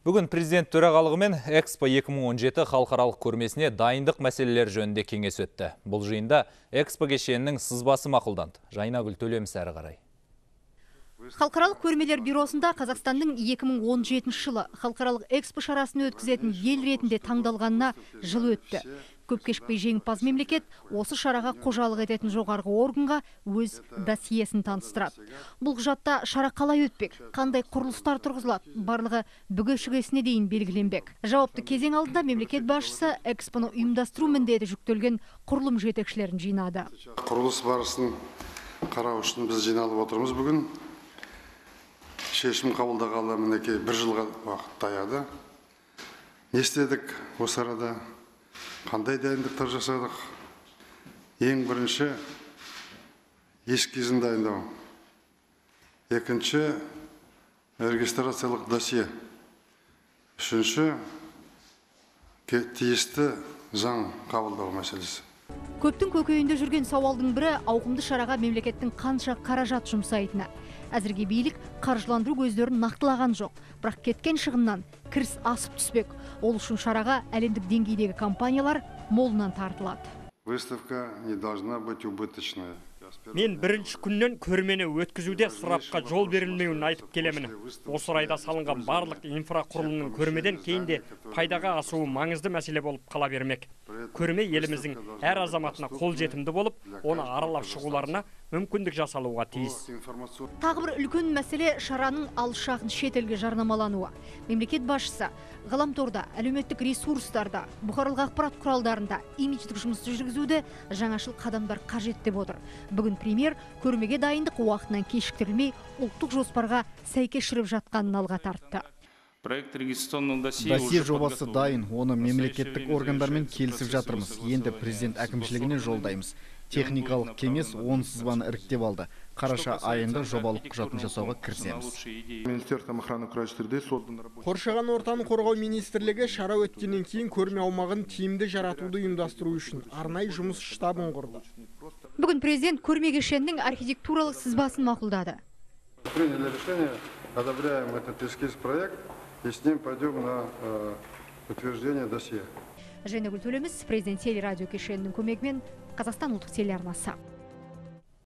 Бүгін президент төрағалығымен Экспо 2017 халықаралық көрмесіне дайындық мәселелері жөнінде кеңес өтті. Бұл жиында Экспо кешенінің сызбасы мақұлданды. Жайнагүл Төлеміс әрі қарай. Халықаралық көрмелер бюросында Қазақстанның 2017 жылы халықаралық экспо шарасын өткізетін ел ретінде таңдалғанына жыл өтті. Көп кешікпей жеңімпаз мемлекет осы шараға қожалық ететін жоғарғы органға өз досьесін таныстырады. Бұл құжатта шара қалай өтпек, қандай құрылыстар тұрғызылады, барлығы бүге-шүгесіне дейін белгіленбек. Жауапты кезең алдында мемлекет басшысы экспоны ұйымдастыру міндеті жүктелген құрылым жетекшілерін жинады. Құрылыс барысын қарау үшін біз жиналып отырмыз бүгін. Шешім қабылдағалы мінекей бір жылға уақыт таяды. Не істедік осы арада? Қандай дайындықтар жасадық? Ең бірінші эскизін дайындау. Екінші регистрациялық досье. Үшінші тиісті заң қабылдау мәселесі. Көптің көкейінде жүрген сауалдың бірі ауқымды шараға мемлекеттің қанша қаражат жұмсайтыны. Әзірге билік қаржыландыру көздерін нақтылаған жоқ, бірақ кеткен шығыннан кіріс асып түспек. Ол үшін шараға әлемдік деңгейдегі компаниялар молынан тартылады. Выставка не должна быть убыточной. Мен бірінші күннен көрмені өткізуде сұрапқа жол берілмеуін айтып келемін. Осы орайда салынған барлық инфрақұрылымның көрмеден кейінде пайдаға асуы маңызды мәселе болып қала бермек. Көрме еліміздің әр азаматына қолжетімді болып, оны аралап шығуларына мүмкіндік жасалуға тиіс. Тағы бір үлкен мәселе шараның алыс жақын шетелге жарнамалануы. Мемлекет басшысы ғаламторда, әлеуметтік ресурстарда, бұқаралық ақпарат құралдарында имидждік жұмысты жүргізуді жаңашыл қадамдар қажет деп отыр. Бүгін премьер көрмеге дайындық уақытынан кешіктірілмей ұлттық жоспарға сәйкес жүріп жатқанын алға тартты. Досье жобасы дайын, оны мемлекеттік органдармен келісіп жатырмыз. Енді президент әкімшілігіне жолдаймыз. Техникалық кеңес 10 сызбаны іріктеп алды. Қараша айында жобалық құжатын жасауға кірісеміз. Қоршаған ортаны қорғау министрлігі шара өткеннен кейін көрме аумағын тиімді жаратуды ұйымдастыру үшін арнайы жұмыс штабын құрды. Бүгін президент көрме кешенінің архитектуралық сызбасын мақұлдады. Приняли решение, одобряем этот эскиз-проект и с ним пойдем на утверждение досье. Жайнагүл Төлеміс, президент телерадио кешенінің көмегімен Қазақстан ұлттық телеарнасы.